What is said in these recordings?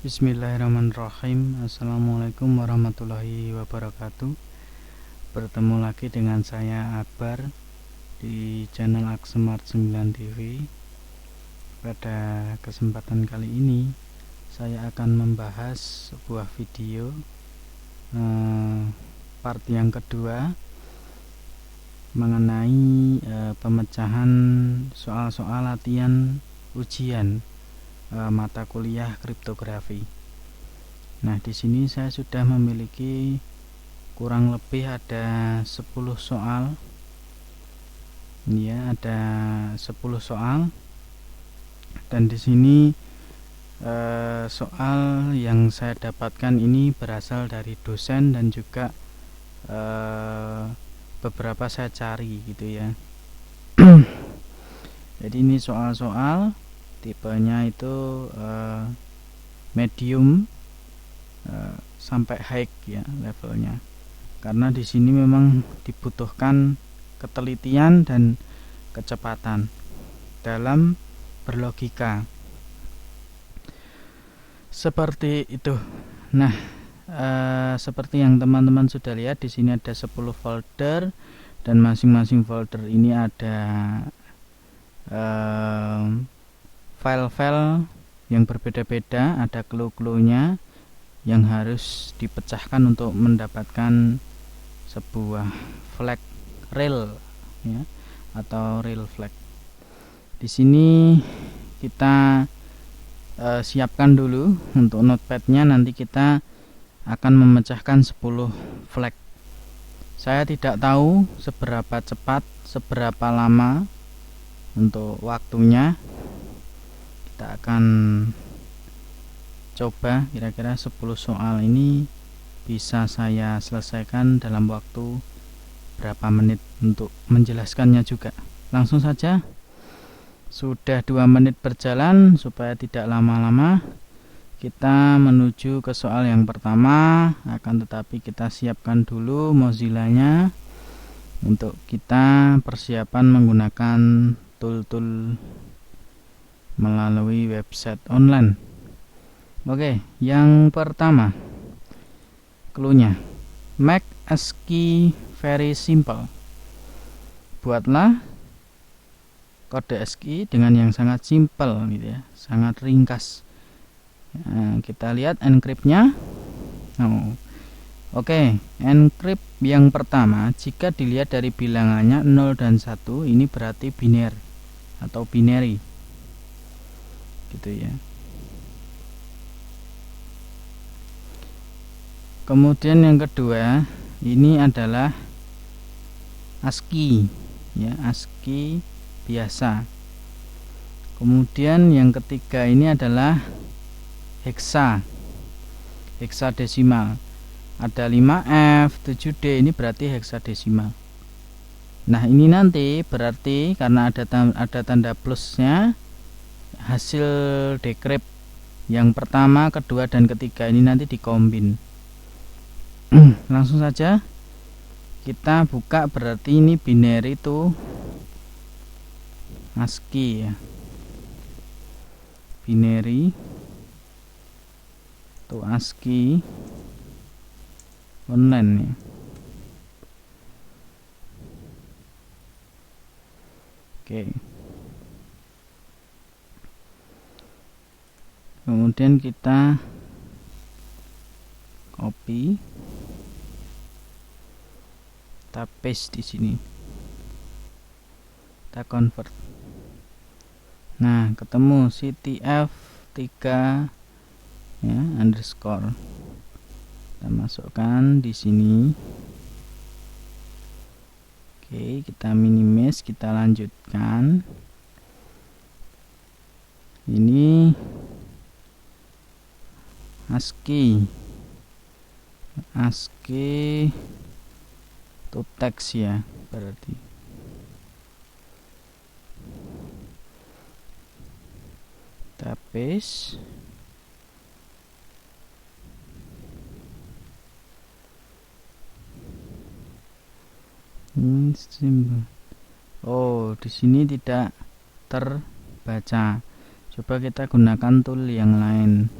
Bismillahirrahmanirrahim. Assalamualaikum warahmatullahi wabarakatuh. Bertemu lagi dengan saya Akbar di channel Aksmart 9 TV. Pada kesempatan kali ini saya akan membahas sebuah video part yang kedua mengenai pemecahan soal-soal latihan ujian mata kuliah kriptografi. Nah, di sini saya sudah memiliki kurang lebih ada 10 soal. Ya, ada 10 soal. Dan di sini soal yang saya dapatkan ini berasal dari dosen dan juga beberapa saya cari gitu ya. Jadi ini soal-soal tipenya itu medium sampai high ya levelnya, karena di sini memang dibutuhkan ketelitian dan kecepatan dalam berlogika seperti itu. Nah, seperti yang teman-teman sudah lihat, di sini ada 10 folder dan masing-masing folder ini ada file-file yang berbeda-beda, ada clue-cluenya yang harus dipecahkan untuk mendapatkan sebuah flag real ya, atau real flag. Di sini kita siapkan dulu untuk notepadnya, nanti kita akan memecahkan 10 flag. Saya tidak tahu seberapa cepat, seberapa lama untuk waktunya. Kita akan coba kira-kira 10 soal ini bisa saya selesaikan dalam waktu berapa menit untuk menjelaskannya juga. Langsung saja, sudah 2 menit berjalan, supaya tidak lama-lama kita menuju ke soal yang pertama. Akan tetapi kita siapkan dulu Mozilla-nya untuk kita persiapan menggunakan tool-tool melalui website online. Oke, yang pertama clue-nya, make ASCII very simple. Buatlah kode ASCII dengan yang sangat simple gitu ya, sangat ringkas. Nah, kita lihat encrypt-nya. Oke, encrypt yang pertama, jika dilihat dari bilangannya 0 dan 1, ini berarti biner atau binary gitu ya. Kemudian yang kedua, ini adalah ASCII ya, ASCII biasa. Kemudian yang ketiga ini adalah heksadesimal. Ada 5F, 7D, ini berarti heksadesimal. Nah, ini nanti berarti karena ada tanda plusnya, hasil decrypt yang pertama, kedua, dan ketiga ini nanti dikombin. Langsung saja kita buka, berarti ini binary itu ASCII ya, binary itu ASCII online ya. Oke. Kemudian kita copy, kita paste di sini, kita convert. Nah, ketemu CTF3 ya, underscore. Kita masukkan di sini. Oke, kita minimize, kita lanjutkan. Ini ASCII to text ya, berarti kita paste. Oh, di sini tidak terbaca. Coba kita gunakan tool yang lain.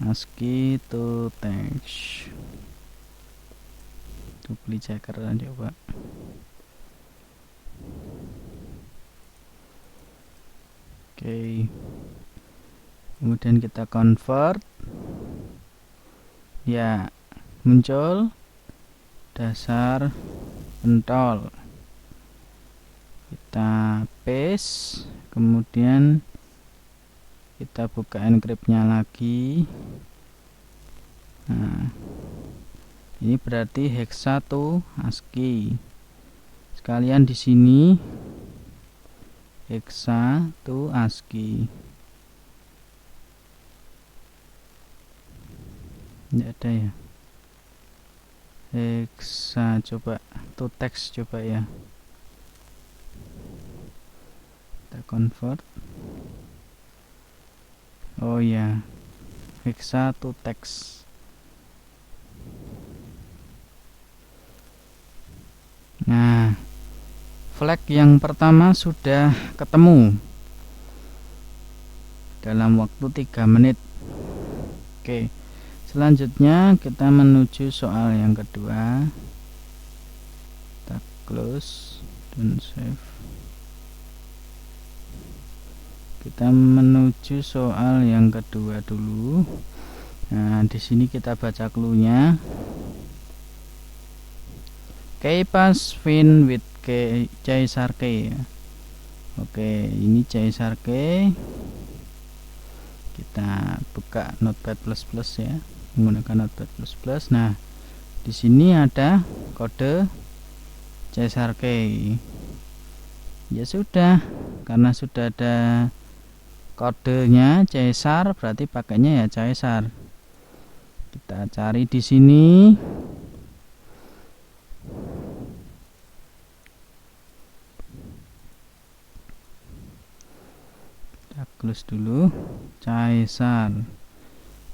ASCII to text. Dupli checker coba. Oke. Kemudian kita convert. Ya, muncul dasar pentol. Kita paste, kemudian kita buka encryptnya lagi. Nah, ini berarti hexa to ASCII. Sekalian di sini hexa to ASCII. Tidak ada ya. Hexa coba to text coba ya. Kita convert. Oh ya, hexa to text. Nah, flag yang pertama sudah ketemu dalam waktu 3 menit. Oke, selanjutnya kita menuju soal yang kedua. Kita close dan save. Kita menuju soal yang kedua dulu. Nah, di sini kita baca clue-nya. Keipas Fin with Caesar K. Oke, ini Caesar K. Kita buka Notepad++ ya, menggunakan Notepad++. Nah, di sini ada kode Caesar K. Ya sudah, karena sudah ada kodenya Caesar, berarti pakainya ya Caesar. Kita cari di sini. Kita close dulu. Caesar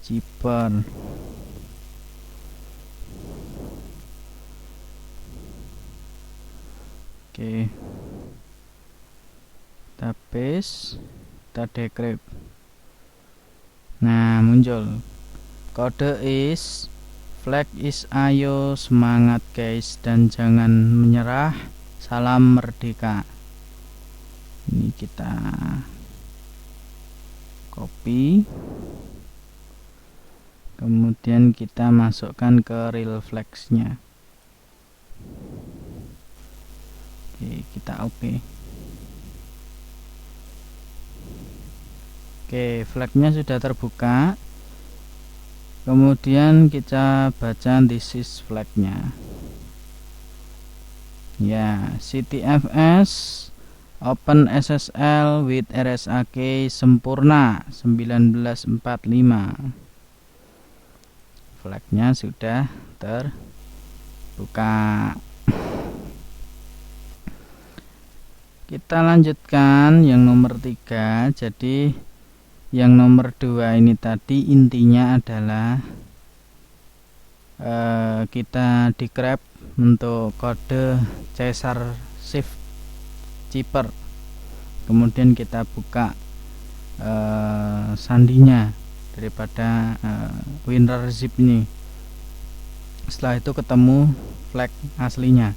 Ciper. Oke, kita paste, kita decrypt. Nah, muncul kode is flag is ayo semangat guys dan jangan menyerah, salam merdeka. Ini kita copy, kemudian kita masukkan ke real flags nya. Oke, kita oke. Oke, flagnya sudah terbuka. Kemudian kita baca this is flagnya. Ya, CTFS Open SSL with RSA key sempurna 1945. Flagnya sudah terbuka. Kita lanjutkan yang nomor 3. Jadi yang nomor 2 ini tadi intinya adalah kita decrypt untuk kode Caesar Shift Ciper. Kemudian kita buka sandinya daripada winrar zip ini. Setelah itu ketemu flag aslinya.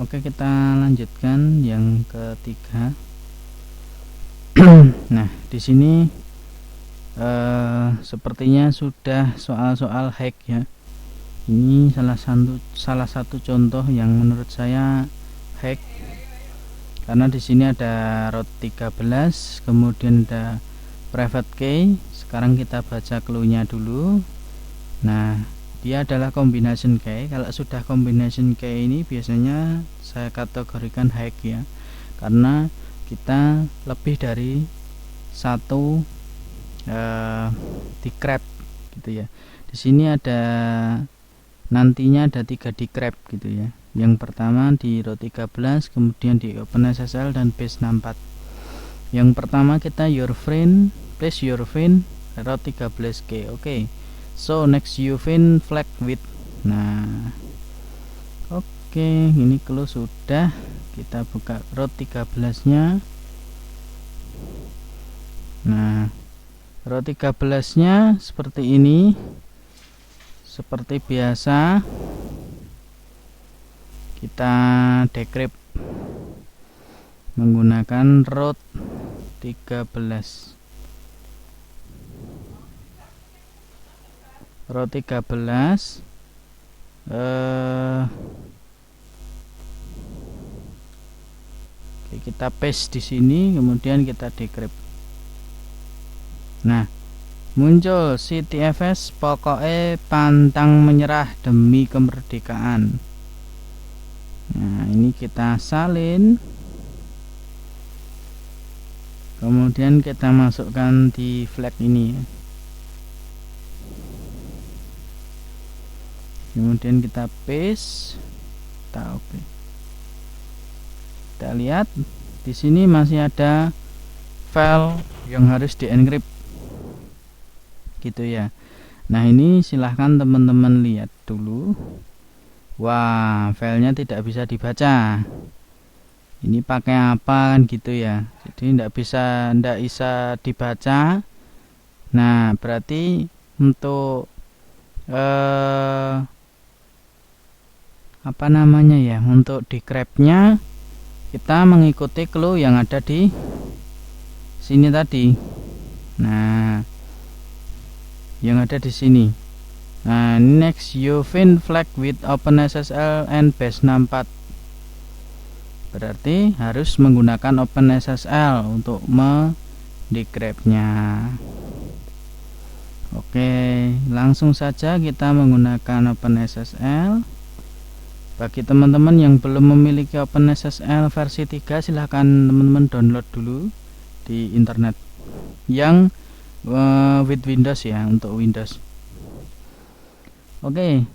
Oke, kita lanjutkan yang ketiga. Nah, di sini sepertinya sudah soal-soal hack ya. Ini salah satu contoh yang menurut saya hack, karena di sini ada root 13, kemudian ada private key. Sekarang kita baca clue-nya dulu. Nah, dia adalah combination key. Kalau sudah combination key ini biasanya saya kategorikan hack ya, karena kita lebih dari satu decrypt gitu ya. Di sini ada nantinya ada 3 decrypt gitu ya. Yang pertama di row 13, kemudian di OpenSSL dan base 64. Yang pertama kita your friend, place your friend row 13K. Oke. So next you find flag with. Nah, oke, ini clue sudah. Kita buka row 13 nya. Nah, Row 13 nya seperti ini, seperti biasa kita decrypt menggunakan row 13. Row 13 kita paste di sini, kemudian kita decrypt. Nah, muncul CTFS pokoknya pantang menyerah demi kemerdekaan. Nah, ini kita salin, kemudian kita masukkan di flag ini, kemudian kita paste, kita oke. Kita lihat di sini masih ada file yang harus di-encrypt gitu ya. Nah, ini silahkan teman-teman lihat dulu. Wah, filenya tidak bisa dibaca. Ini pakai apa kan gitu ya. Jadi tidak bisa dibaca. Nah, berarti untuk apa namanya ya, untuk decryptnya kita mengikuti clue yang ada di sini tadi. Nah, yang ada di sini. Nah, next you find flag with OpenSSL and base64. Berarti harus menggunakan OpenSSL untuk mendecryptnya. Oke, langsung saja kita menggunakan OpenSSL. Bagi teman-teman yang belum memiliki OpenSSL versi 3, silahkan teman-teman download dulu di internet yang with Windows ya, untuk Windows. Oke,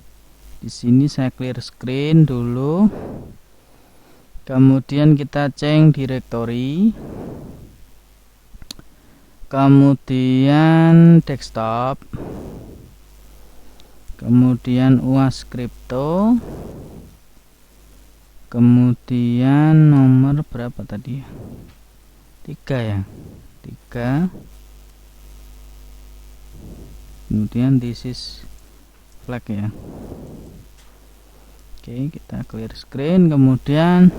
di sini saya clear screen dulu, kemudian kita cek directory, kemudian desktop, kemudian UAS crypto, kemudian nomor berapa tadi ya, 3 ya, 3, kemudian this is flag ya. Oke, kita clear screen, kemudian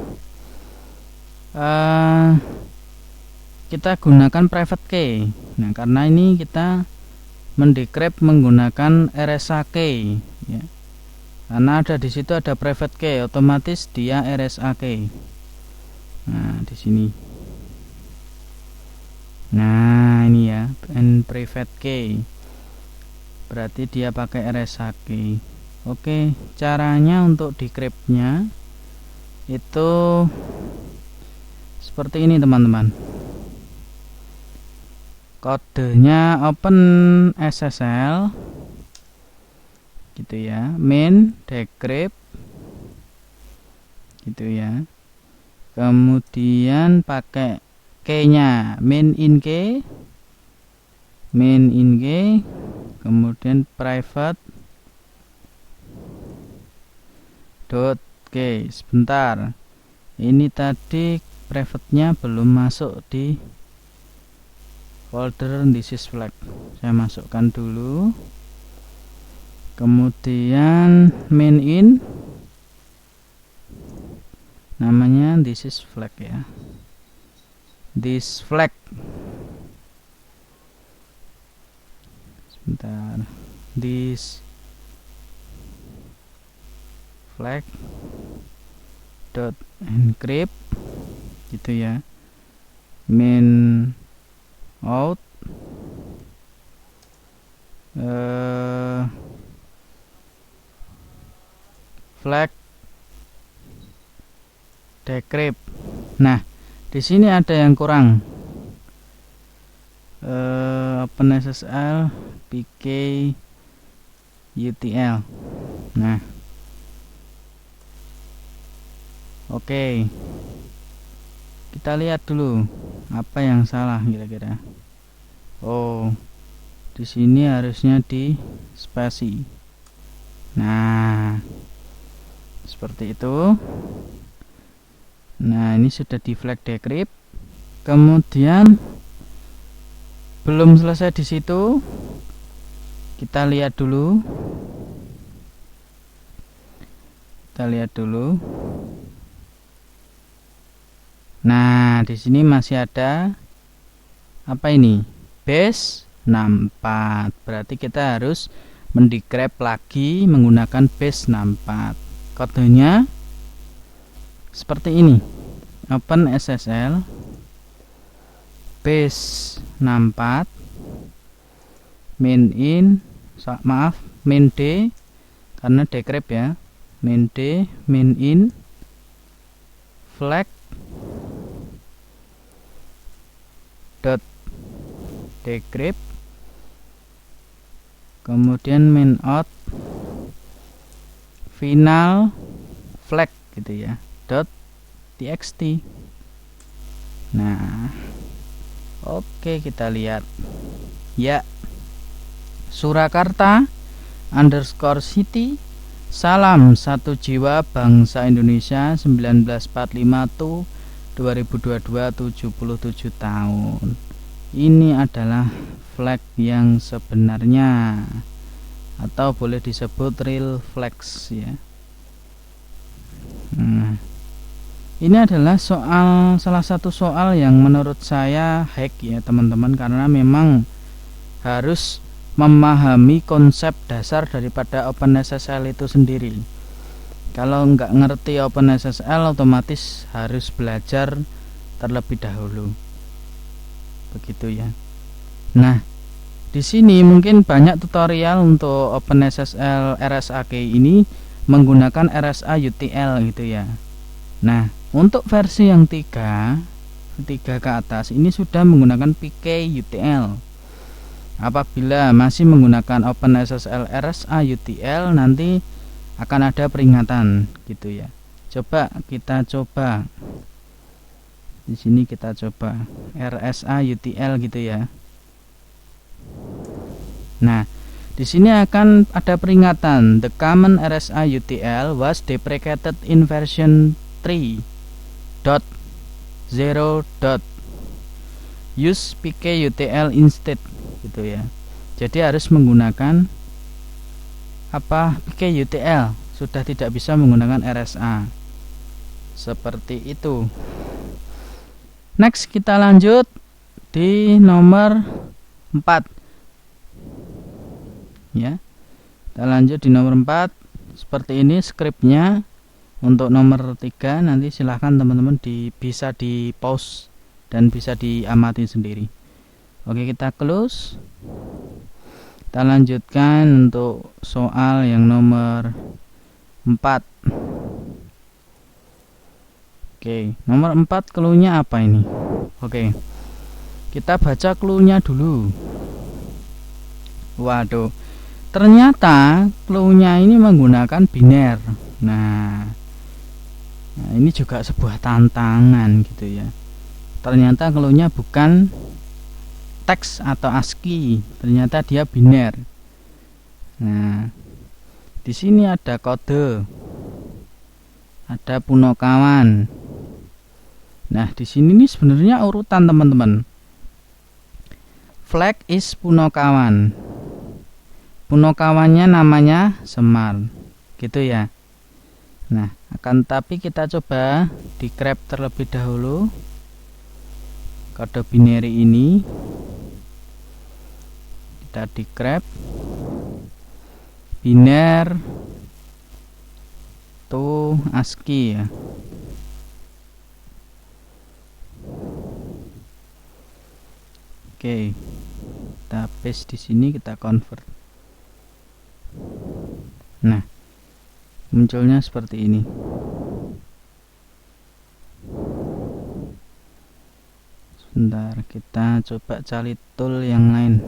kita gunakan private key. Nah, karena ini kita mendecrypt menggunakan RSA key ya. Karena ada di situ ada private key, otomatis dia RSA key. Nah, di sini. Nah, ini ya, and private key. Berarti dia pakai RSA key. Oke, caranya untuk decryptnya itu seperti ini teman-teman. Kodenya OpenSSL gitu ya, main decrypt gitu ya, kemudian pakai key-nya main in key, kemudian private dot key. Sebentar, ini tadi private-nya belum masuk di folder this is flag, saya masukkan dulu. Kemudian main in, namanya this is flag ya, this flag. Sebentar, this flag dot encrypt gitu ya, main out flag decrypt. Nah, di sini ada yang kurang. OpenSSL PK UTL. Nah, oke, kita lihat dulu apa yang salah kira-kira. Oh, di sini harusnya di spasi. Nah, seperti itu. Nah, ini sudah di flag decrypt. Kemudian Belum selesai di situ, kita lihat dulu. Nah, di sini masih ada apa ini? Base 64. Berarti kita harus mendecrypt lagi menggunakan base 64. Kodenya seperti ini. Open SSL base 64 main D karena decrypt ya. Main D, main in, flag dot decrypt, kemudian main out final flag gitu ya, dot txt. Nah, oke, kita lihat ya. Surakarta underscore city, salam satu jiwa bangsa Indonesia 1945 tuh 2022 77 tahun. Ini adalah flag yang sebenarnya, atau boleh disebut real flags ya. Nah, ini adalah salah satu soal yang menurut saya hack ya teman-teman, karena memang harus memahami konsep dasar daripada OpenSSL itu sendiri. Kalau nggak ngerti OpenSSL, otomatis harus belajar terlebih dahulu. Begitu ya. Nah, di sini mungkin banyak tutorial untuk OpenSSL RSA key ini menggunakan RSA UTL gitu ya. Nah, untuk versi yang 3 ke atas ini sudah menggunakan PK UTL. Apabila masih menggunakan OpenSSL RSA UTL, nanti akan ada peringatan gitu ya. Kita coba di sini, kita coba RSA UTL gitu ya. Nah, di sini akan ada peringatan, the common RSA UTL was deprecated in version 3.0. Use PK UTL instead gitu ya. Jadi harus menggunakan PK UTL, sudah tidak bisa menggunakan RSA. Seperti itu. Next, kita lanjut di nomor 4 ya. Kita lanjut di nomor 4. Seperti ini skripnya. Untuk nomor 3 nanti silahkan teman-teman bisa di pause dan bisa diamati sendiri. Oke, kita close. Kita lanjutkan untuk soal yang nomor 4. Oke, nomor 4 clue-nya apa ini? Oke, kita baca clue-nya dulu. Waduh, ternyata clue-nya ini menggunakan biner. Nah, ini juga sebuah tantangan gitu ya. Ternyata clue-nya bukan teks atau ASCII, ternyata dia biner. Nah, di sini ada kode, ada punokawan. Nah, di sini nih sebenarnya urutan teman-teman. Flag is punokawan. Punokawannya namanya Semar, gitu ya. Nah, tapi kita coba decrypt terlebih dahulu kode binary ini. Kita decrypt biner to ASCII ya. Oke, kita paste di sini, kita convert. Nah, munculnya seperti ini. Sebentar, kita coba cari tool yang lain.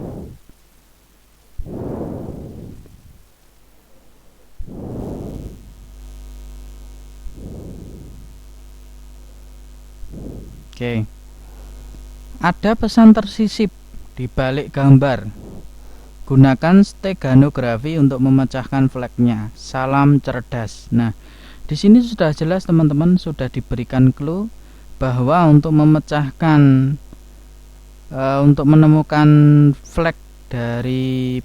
Oke. Ada pesan tersisip di balik gambar. Gunakan steganografi untuk memecahkan flagnya. Salam cerdas. Nah, di sini sudah jelas teman-teman, sudah diberikan clue bahwa untuk memecahkan untuk menemukan flag dari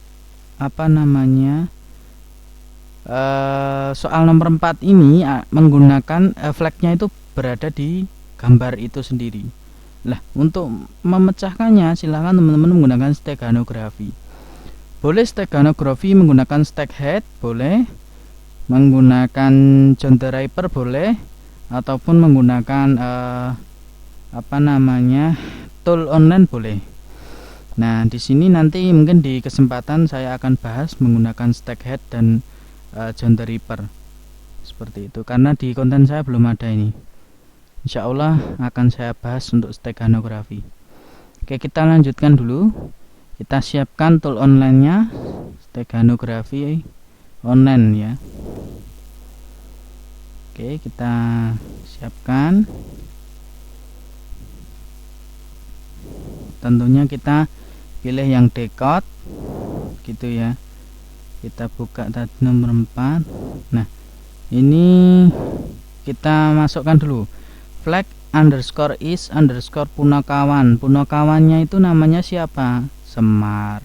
soal nomor 4 ini menggunakan flagnya itu berada di gambar itu sendiri. Nah, untuk memecahkannya silahkan teman-teman menggunakan steganografi. Boleh steganografi menggunakan stack head, boleh menggunakan John the Ripper, boleh, ataupun menggunakan tool online, boleh. Nah, di sini nanti mungkin di kesempatan saya akan bahas menggunakan stack head dan John the Ripper seperti itu, karena di konten saya belum ada ini. Insya Allah akan saya bahas untuk steganografi. Oke, kita lanjutkan dulu. Kita siapkan tool online-nya, steganografi online ya. Oke, kita siapkan. Tentunya kita pilih yang decode gitu ya. Kita buka tadi nomor 4. Nah, ini kita masukkan dulu flag underscore is underscore punakawan. Punakawannya itu namanya siapa? Semar.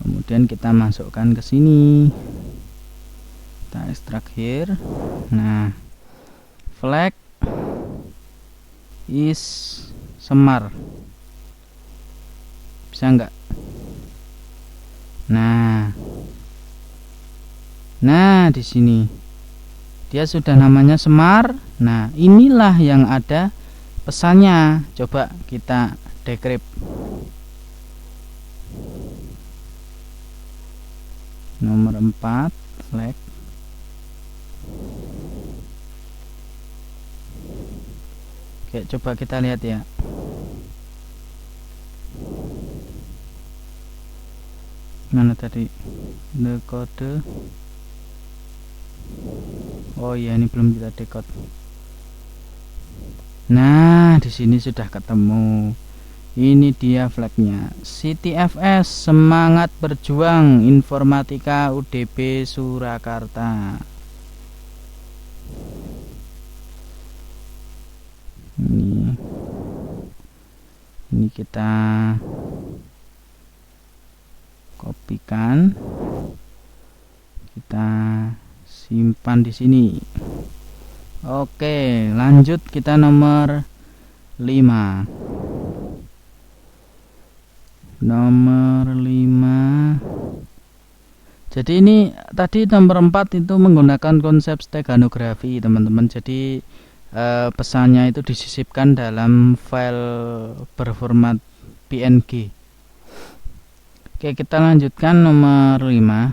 Kemudian kita masukkan ke sini, kita ekstrak here. Nah, flag is Semar, bisa enggak? Nah di sini dia sudah namanya Semar. Nah, inilah yang ada pesannya. Coba kita decrypt. Nomor 4 flag. Oke, coba kita lihat ya. Mana tadi the kode? Oh iya, ini belum kita decode. Nah, di sini sudah ketemu. Ini dia flagnya. CTFS, semangat berjuang informatika UDB Surakarta. Ini kita kopikan, kita simpan di sini. Oke, lanjut kita nomor 5. Nomor 5. Jadi ini tadi nomor 4 itu menggunakan konsep steganografi, teman-teman. Jadi pesannya itu disisipkan dalam file berformat PNG. Oke, kita lanjutkan nomor 5.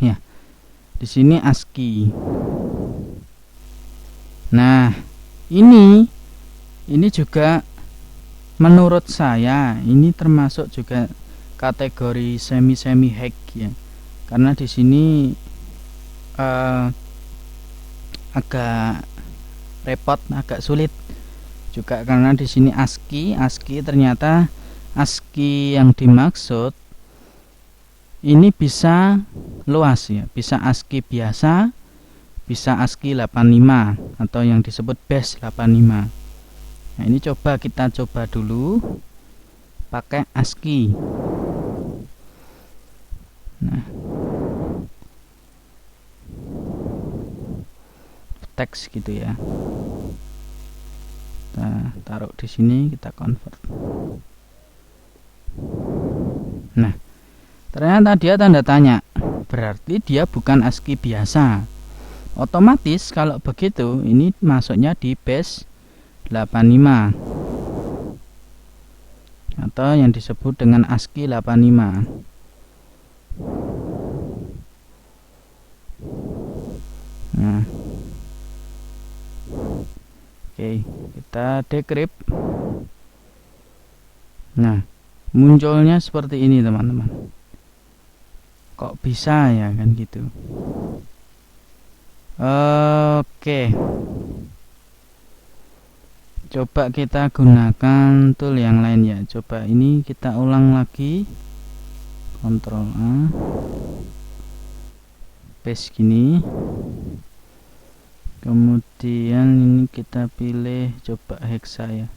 Ya. Di sini ASCII. Nah, ini juga menurut saya ini termasuk juga kategori semi hack ya. Karena di sini agak repot, agak sulit juga, karena di sini ASCII ternyata ASCII yang dimaksud ini bisa luas ya, bisa ASCII biasa, bisa ASCII 85 atau yang disebut base 85. Nah, ini kita coba dulu pakai ASCII. Nah, teks gitu ya. Kita taruh di sini, kita convert. Nah, ternyata dia tanda tanya, berarti dia bukan ASCII biasa. Otomatis kalau begitu ini masuknya di base 85 atau yang disebut dengan ASCII 85. Nah, oke, kita decrypt. Nah, munculnya seperti ini teman-teman. Kok bisa ya kan gitu. Oke, coba kita gunakan tool yang lain ya. Coba ini kita ulang lagi, Ctrl A, paste gini. Kemudian ini kita pilih coba hexa ya.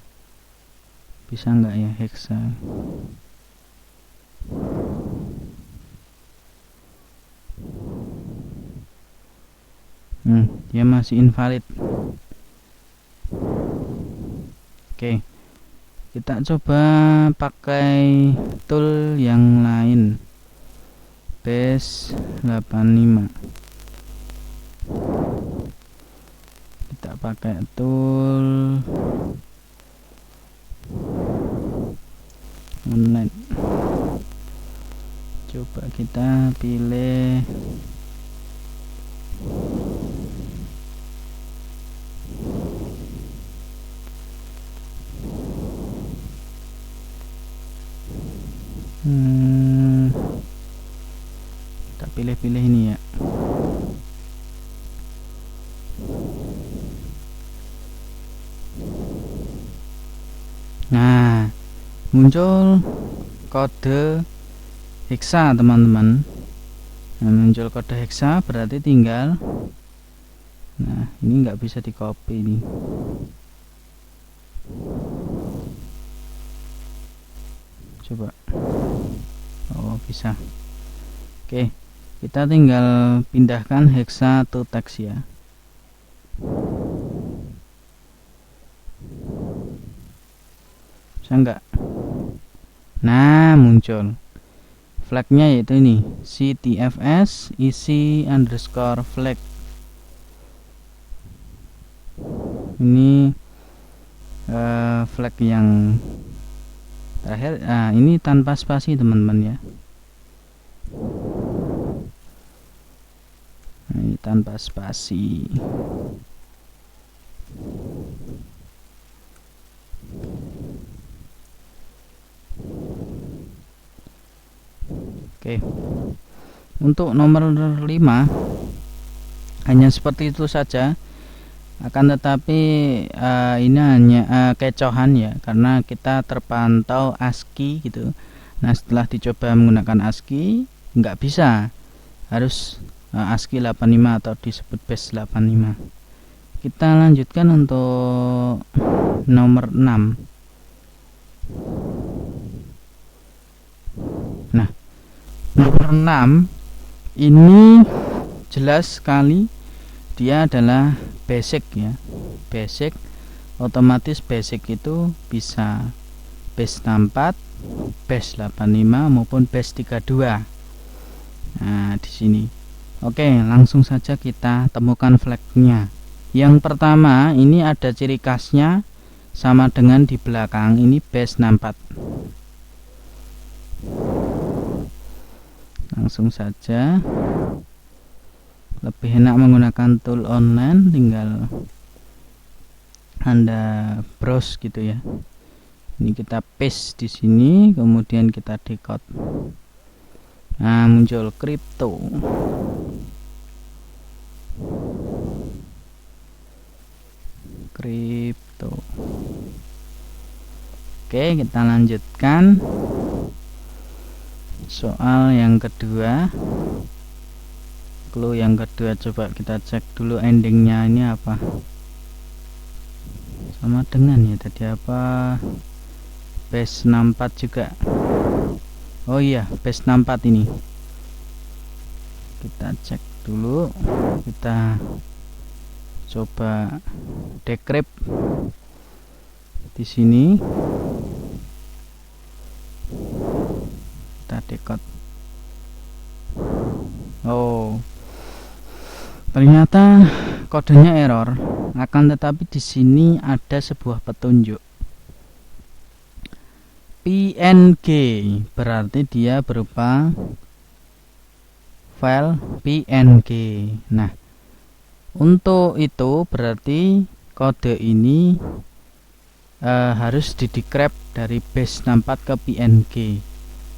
Bisa nggak ya hexa? Dia masih invalid. Oke, kita coba pakai tool yang lain. Base 85. Kita pakai tool online. Coba kita pilih kita pilih ini ya. Nah, muncul kode hexa teman-teman. Nah, muncul kode hexa berarti tinggal, nah ini nggak bisa di copy nih. Coba, oh bisa. Oke, kita tinggal pindahkan hexa to text ya. Bisa nggak? Nah, muncul flagnya yaitu ini ctfs isi underscore flag. Ini flag yang terakhir. Nah, ini tanpa spasi teman-teman ya. Nah, ini tanpa spasi. Oke, untuk nomor 5 hanya seperti itu saja. Akan tetapi ini hanya kecohan ya, karena kita terpantau ASCII gitu. Nah, setelah dicoba menggunakan ASCII nggak bisa, harus ASCII 85 atau disebut base 85. Kita lanjutkan untuk nomor 6. Nah, nomor 6 ini jelas sekali dia adalah basic ya. Basic, otomatis basic itu bisa base 64, base 85 maupun base 32. Nah, di sini. Oke, langsung saja kita temukan flagnya. Yang pertama, ini ada ciri khasnya sama dengan di belakang, ini base 64. Langsung saja, lebih enak menggunakan tool online, tinggal Anda browse gitu ya. Ini kita paste di sini, kemudian kita decode. Nah, muncul crypto. Oke, kita lanjutkan soal yang kedua. Clue yang kedua, coba kita cek dulu endingnya ini apa. Sama dengan ya tadi apa, base 64 juga. Oh iya, base 64 ini. Kita cek dulu, kita coba decrypt di sini. Kita decode. Oh, ternyata kodenya error. Akan tetapi di sini ada sebuah petunjuk PNG, berarti dia berupa file PNG. Nah, untuk itu berarti kode ini harus di-decrypt dari base 64 ke PNG.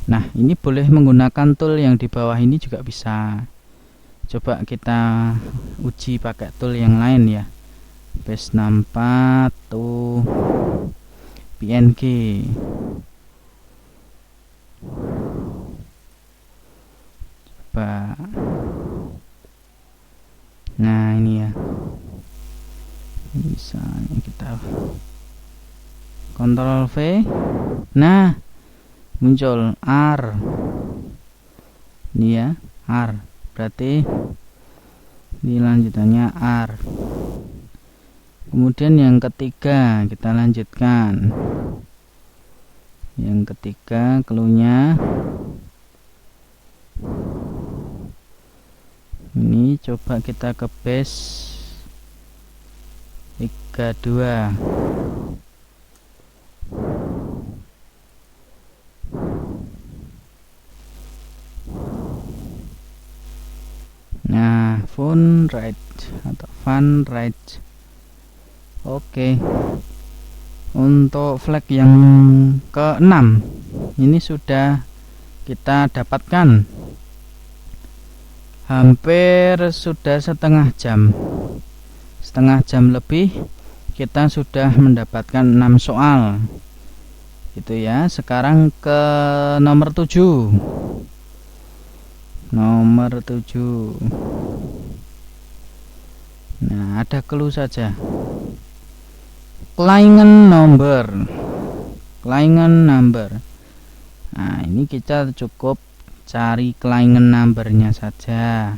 Nah, ini boleh menggunakan tool yang di bawah ini juga bisa. Coba kita uji pakai tool yang lain ya. Base 64 to PNG. Coba. Nah, ini ya. Bisa kita Ctrl V. Nah, muncul R. Ini ya, R. Berarti ini lanjutannya R. Kemudian yang ketiga kita lanjutkan. Yang ketiga cluenya ini, coba kita ke base 32. Nah, font right atau font right. Oke. Untuk flag yang ke-6 ini sudah kita dapatkan. Hampir sudah setengah jam lebih kita sudah mendapatkan 6 soal gitu ya. Sekarang ke nomor 7. Nomor 7. Nah, ada clue saja. Kleinen number. Nah, ini kita cukup cari Kleinen numbernya saja.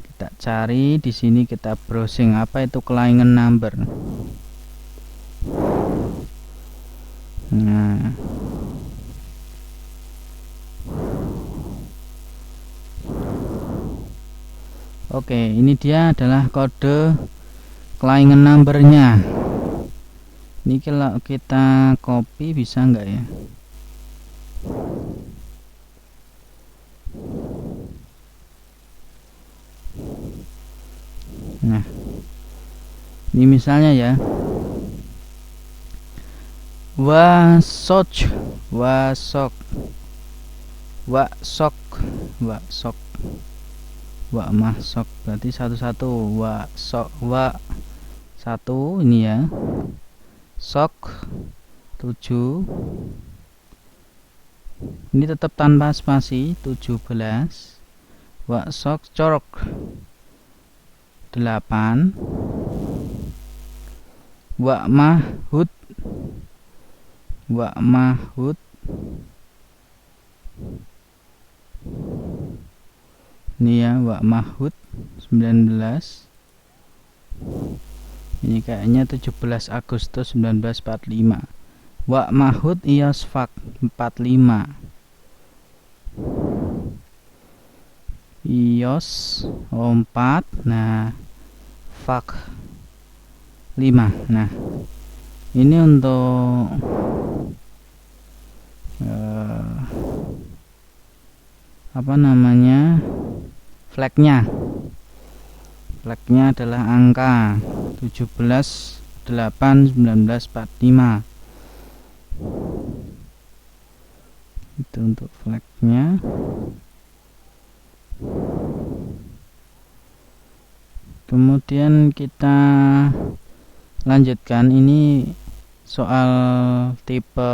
Kita cari di sini, kita browsing apa itu Kleinen number. Nah, oke, ini dia adalah kode Kleinen numbernya. Ini kalau kita copy bisa enggak ya? Nah, ini misalnya ya, wasok, wa masok, berarti satu-satu. Satu ini ya, sok 7, ini tetap tanpa spasi, 17. Sok corok 8. Mahud ini ya, Mahud 19. Ini kayaknya 17 Agustus 1945. Mahud Iosfak 45. Ios 4. Nah, Fak 5. Nah, ini untuk apa namanya, flagnya adalah angka 17/8/1945. Itu untuk flagnya. Kemudian kita lanjutkan, ini soal tipe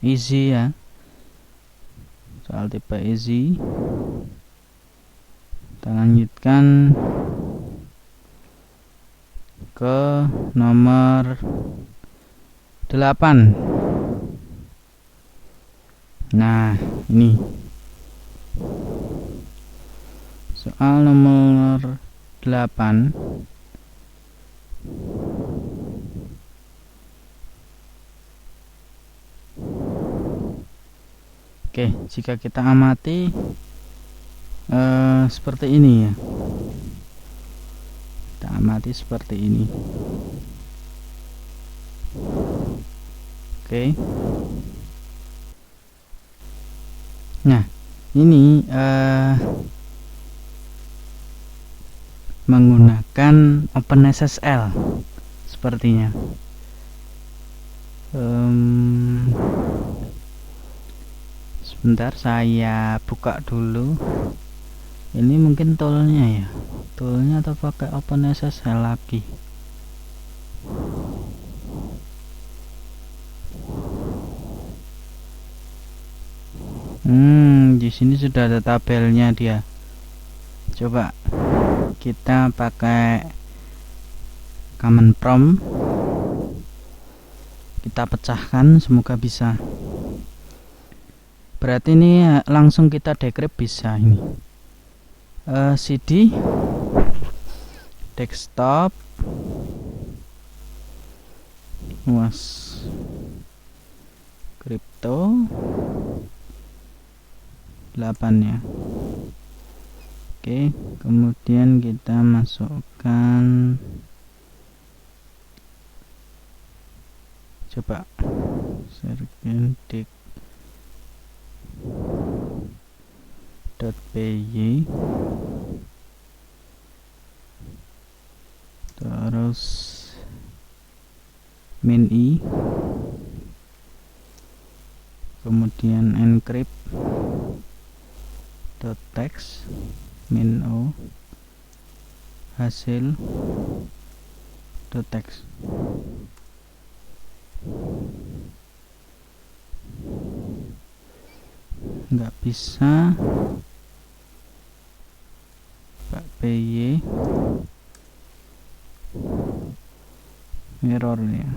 easy ya, soal tipe easy. Kita lanjutkan ke nomor 8. Nah, ini soal nomor 8. Oke, jika kita amati seperti ini ya. Kita amati seperti ini. Oke. Nah, ini menggunakan OpenSSL sepertinya. Sebentar, saya buka dulu. Ini mungkin toolnya ya, toolnya, atau pakai OpenSSL lagi. Di sini sudah ada tabelnya dia. Coba kita pakai command prompt, kita pecahkan, semoga bisa. Berarti ini langsung kita decrypt bisa ini. CD desktop was crypto 8 ya. Oke, kemudian kita masukkan, coba sergendik.py, terus min i, kemudian encrypt .text min o, hasil .text. Nggak bisa, Pak PY error ya.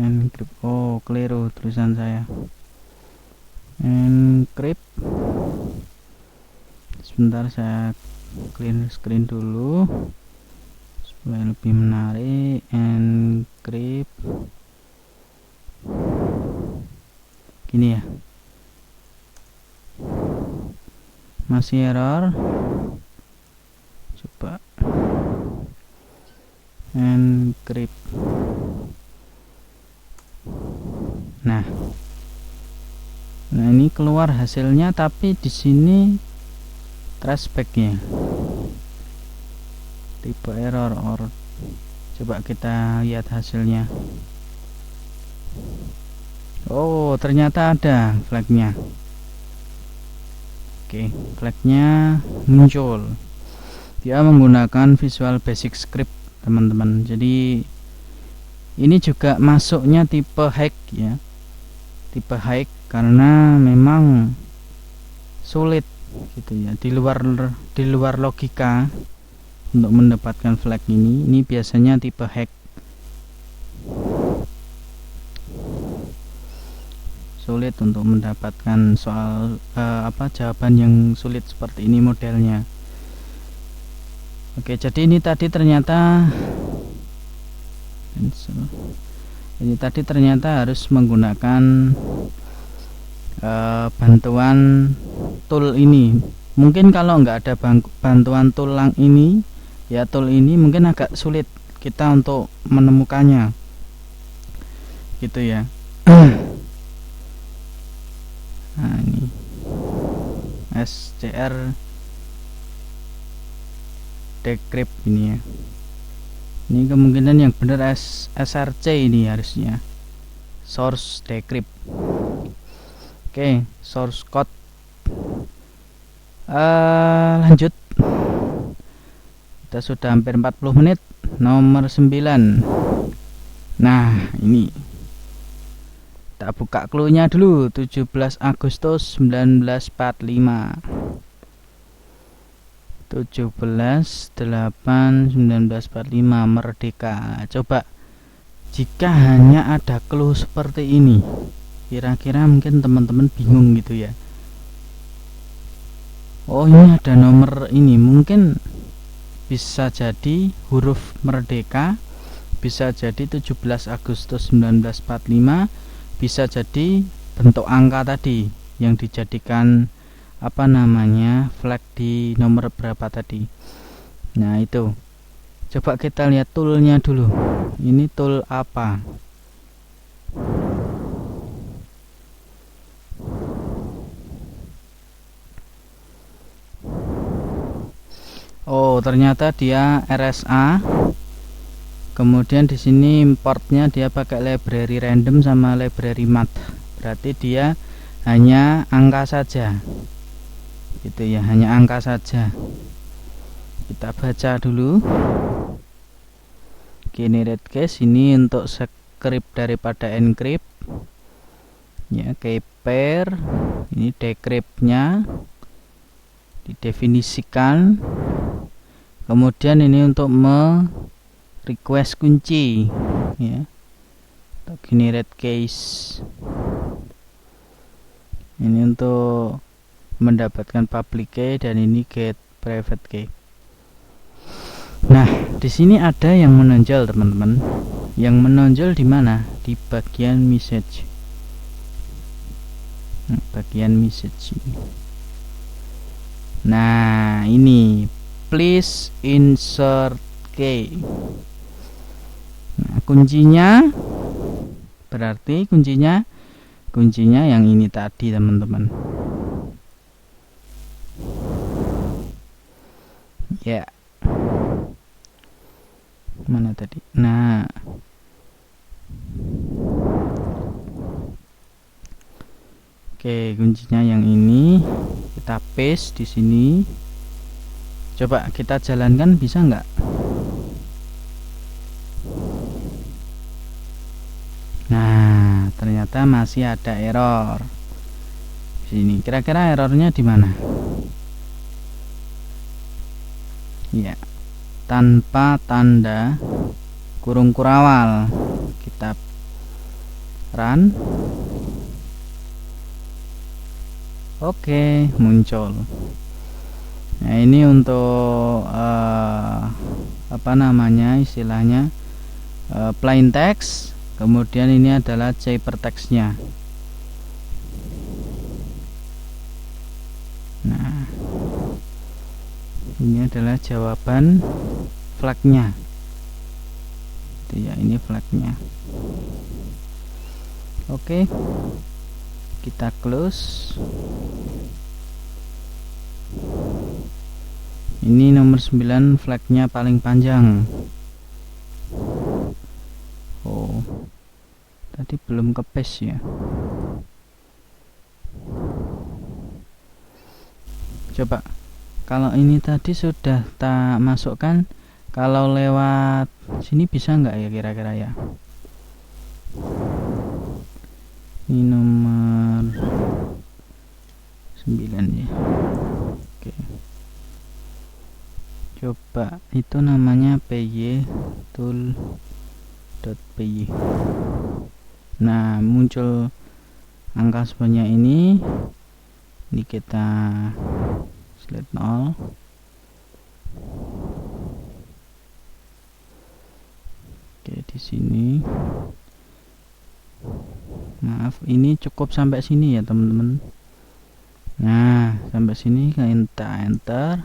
Encrypt, oh keliru tulisan saya. Encrypt, sebentar saya clean screen dulu supaya lebih menarik. Encrypt gini ya, masih error, coba encrypt. Nah ini keluar hasilnya, tapi di sini tracebacknya tipe error or. Coba kita lihat hasilnya. Oh ternyata ada flagnya. Oke, flagnya muncul. Dia menggunakan Visual Basic Script teman-teman. Jadi ini juga masuknya tipe hack ya, tipe hack karena memang sulit gitu ya, di luar logika untuk mendapatkan flag ini. Ini biasanya tipe hack. Sulit untuk mendapatkan soal jawaban yang sulit seperti ini modelnya. Oke, jadi ini tadi ternyata harus menggunakan bantuan tool ini. Mungkin kalau nggak ada bantuan tool ini ya, tool ini mungkin agak sulit kita untuk menemukannya gitu ya. Nah ini SCR decrypt ini ya. Ini kemungkinan yang benar SRC ini harusnya, source decrypt. Oke, source code. Lanjut. Kita sudah hampir 40 menit. Nomor 9. Nah ini kita buka clue-nya dulu. 17 Agustus 1945. 17/8/1945 merdeka. Coba jika hanya ada clue seperti ini, kira-kira mungkin teman-teman bingung gitu ya. Oh ini ada nomor ini, mungkin bisa jadi huruf merdeka, bisa jadi 17 Agustus 1945, bisa jadi bentuk angka tadi yang dijadikan flag di nomor berapa tadi. Nah itu, coba kita lihat toolnya dulu. Ini tool apa? Oh ternyata dia RSA. Kemudian di sini importnya dia pakai library random sama library math. Berarti dia hanya angka saja. Gitu ya, hanya angka saja. Kita baca dulu. Generate case ini untuk script daripada encrypt ya, keeper ini decryptnya didefinisikan, Kemudian ini untuk request kunci ya, atau generate case. Ini untuk mendapatkan public key dan ini get private key. Nah, di sini ada yang menonjol teman-teman. Yang menonjol di mana? Di bagian message. Nah, bagian message. Nah, ini please insert key. Nah, kuncinya berarti kuncinya yang ini tadi teman-teman. Ya. Mana tadi? Nah. Oke, kuncinya yang ini kita paste di sini. Coba kita jalankan, bisa nggak? Nah, ternyata masih ada error. Sini, kira-kira errornya di mana? Ya, tanpa tanda kurung kurawal. Kita run. Oke, muncul. Nah, ini untuk apa namanya istilahnya plain text. Kemudian ini adalah hypertext-nya. Nah, ini adalah jawaban flag-nya. Ya, ini flag-nya. Oke. Kita close. Ini nomor 9 flag-nya paling panjang. Oh, tadi belum ke paste ya. Coba kalau ini tadi sudah tak masukkan, kalau lewat sini bisa nggak ya kira-kira ya? Ini nomor 9 ya. Oke. Coba itu namanya py tool.py. Nah, muncul angka sebanyak ini. Ini kita select 0. Oke, di sini. Maaf, ini cukup sampai sini ya teman-teman. Nah, sampai sini kita enter.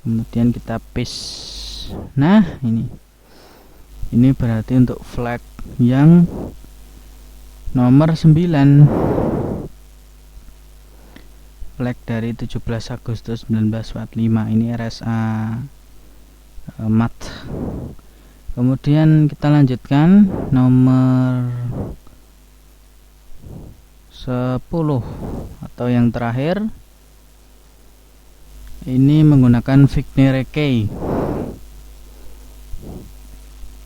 Kemudian kita paste. Nah, ini berarti untuk flag yang nomor 9. Flag dari 17 Agustus 1945. Ini RSA mat. Kemudian kita lanjutkan nomor 10 atau yang terakhir. Ini menggunakan Vignere key.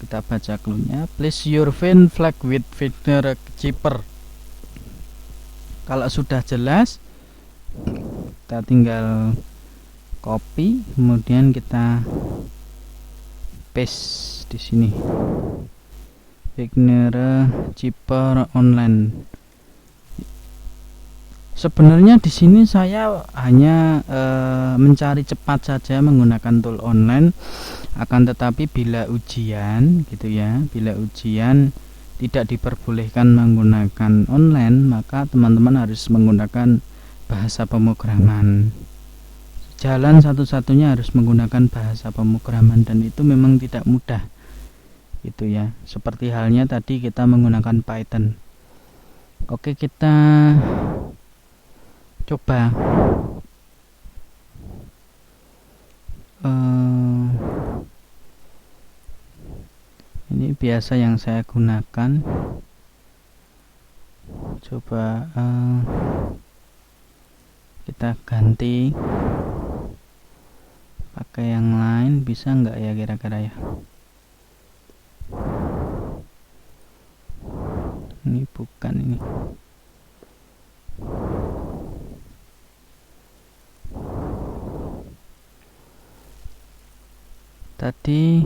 Kita baca clue-nya. Place your VIN flag with Vignere chipper. Kalau sudah jelas, kita tinggal copy, kemudian kita paste di sini. Vignere chipper online. Sebenarnya di sini saya hanya mencari cepat saja menggunakan tool online. Akan tetapi bila ujian gitu ya, bila ujian tidak diperbolehkan menggunakan online, maka teman-teman harus menggunakan bahasa pemrograman. Jalan satu-satunya harus menggunakan bahasa pemrograman, dan itu memang tidak mudah gitu ya. Seperti halnya tadi kita menggunakan Python. Oke, kita coba ini biasa yang saya gunakan. Coba kita ganti pakai yang lain, bisa nggak ya kira-kira ya? Ini bukan ini. Tadi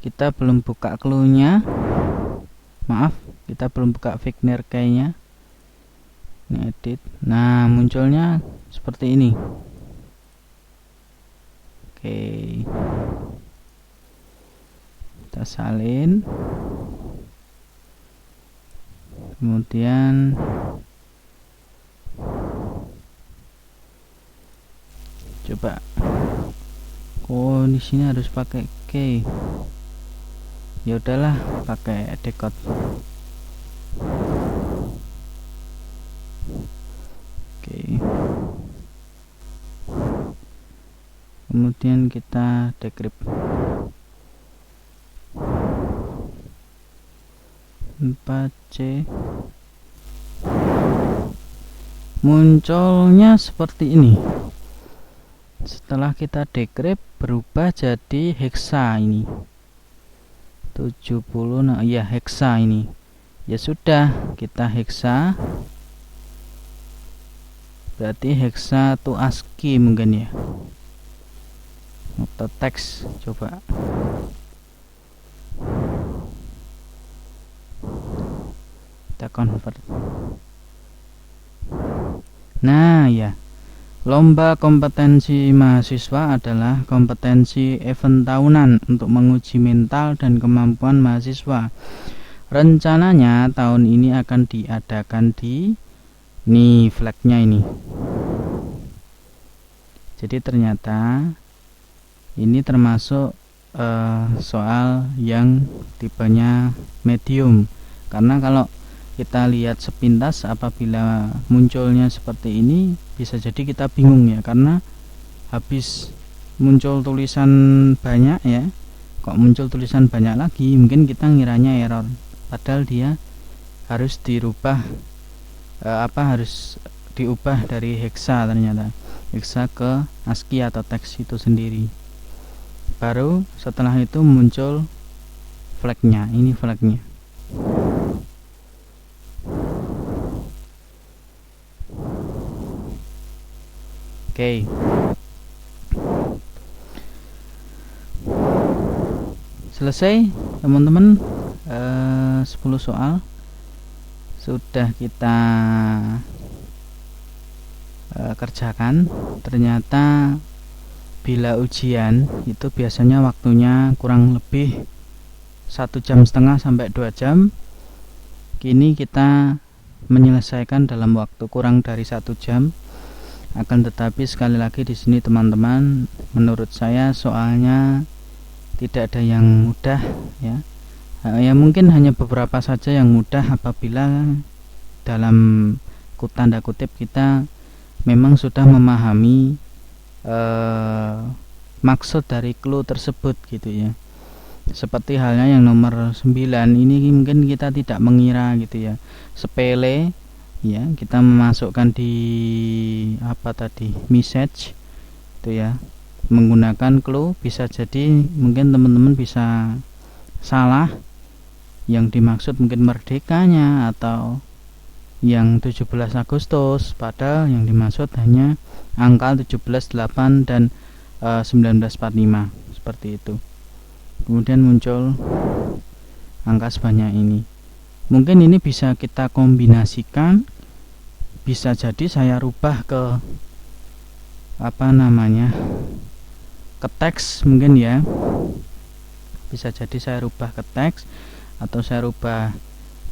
kita belum buka clue-nya. Maaf, kita belum buka Wigner key-nya. Ini edit. Nah, munculnya seperti ini. Oke. Kita salin. Kemudian coba. Oh, di sini harus pakai key. Ya udahlah, pakai decode. Oke. Kemudian kita decrypt. 4C. Munculnya seperti ini. Setelah kita decrypt berubah jadi hexa ini. 70, nah ya hexa ini. Ya sudah, kita hexa. Berarti hexa to ASCII mungkin ya. Atau teks, coba. Kita convert. Nah ya, lomba kompetensi mahasiswa adalah kompetensi event tahunan untuk menguji mental dan kemampuan mahasiswa. Rencananya tahun ini akan diadakan di flagnya ini. Jadi ternyata ini termasuk soal yang tipenya medium, karena kalau kita lihat sepintas apabila munculnya seperti ini bisa jadi kita bingung ya, karena habis muncul tulisan banyak ya, kok muncul tulisan banyak lagi, mungkin kita ngiranya error, padahal dia harus dirubah harus diubah dari hexa, ternyata hexa ke ASCII atau teks itu sendiri. Baru setelah itu muncul flagnya, ini flagnya. Oke. Selesai teman-teman, 10 soal sudah kita kerjakan. Ternyata bila ujian itu biasanya waktunya kurang lebih 1,5 jam sampai 2 jam. Kini kita menyelesaikan dalam waktu kurang dari 1 jam. Akan tetapi sekali lagi di sini teman-teman, menurut saya soalnya tidak ada yang mudah ya. Ya mungkin hanya beberapa saja yang mudah apabila dalam tanda kutip kita memang sudah memahami maksud dari clue tersebut gitu ya. Seperti halnya yang nomor 9 ini mungkin kita tidak mengira gitu ya, sepele ya, kita memasukkan di message itu ya, menggunakan clue, bisa jadi mungkin teman-teman bisa salah, yang dimaksud mungkin merdekanya atau yang 17 Agustus, padahal yang dimaksud hanya angka 17, 8 dan 1945 seperti itu. Kemudian muncul angka sebanyak ini. Mungkin ini bisa kita kombinasikan, bisa jadi saya rubah ke ke teks mungkin ya, bisa jadi saya rubah ke teks atau saya rubah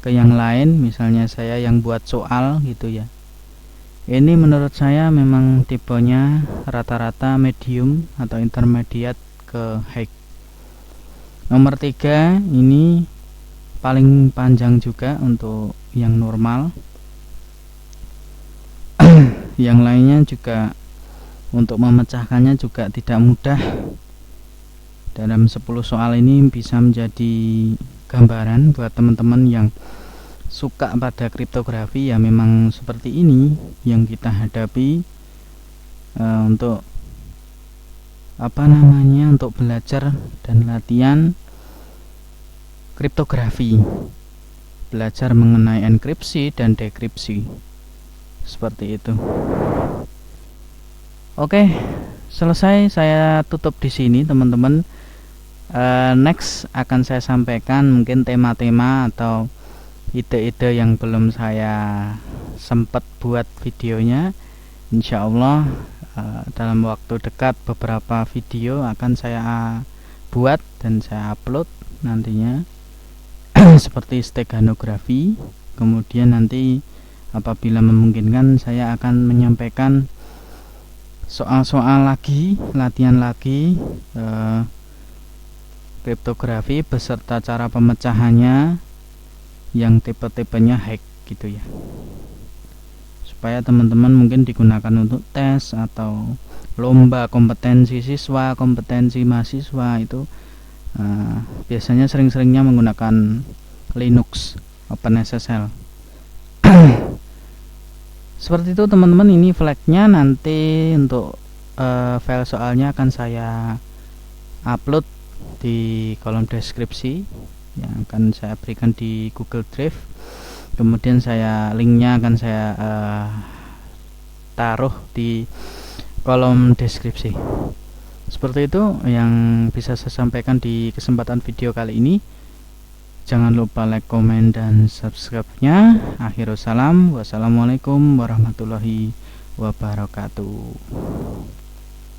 ke yang lain, misalnya saya yang buat soal gitu ya. Ini menurut saya memang tipenya rata-rata medium atau intermediate ke high. Nomor 3 ini paling panjang juga untuk yang normal. Yang lainnya juga untuk memecahkannya juga tidak mudah. Dalam 10 soal ini bisa menjadi gambaran buat teman-teman yang suka pada kriptografi, ya memang seperti ini yang kita hadapi untuk untuk belajar dan latihan kriptografi, belajar mengenai enkripsi dan dekripsi seperti itu. Oke, selesai saya tutup di sini teman-teman. Next akan saya sampaikan mungkin tema-tema atau ide-ide yang belum saya sempat buat videonya. Insya Allah dalam waktu dekat beberapa video akan saya buat dan saya upload nantinya seperti steganografi. Kemudian nanti apabila memungkinkan saya akan menyampaikan soal-soal lagi, latihan lagi kriptografi beserta cara pemecahannya yang tipe-tipenya hack gitu ya, supaya teman-teman mungkin digunakan untuk tes atau lomba kompetensi siswa, kompetensi mahasiswa itu biasanya sering-seringnya menggunakan Linux OpenSSL. Seperti itu teman-teman, ini flagnya. Nanti untuk file soalnya akan saya upload di kolom deskripsi yang akan saya berikan di Google Drive. Kemudian linknya akan saya taruh di kolom deskripsi. Seperti itu yang bisa saya sampaikan di kesempatan video kali ini. Jangan lupa like, komen, dan subscribe-nya. Akhirul salam, wassalamualaikum warahmatullahi wabarakatuh.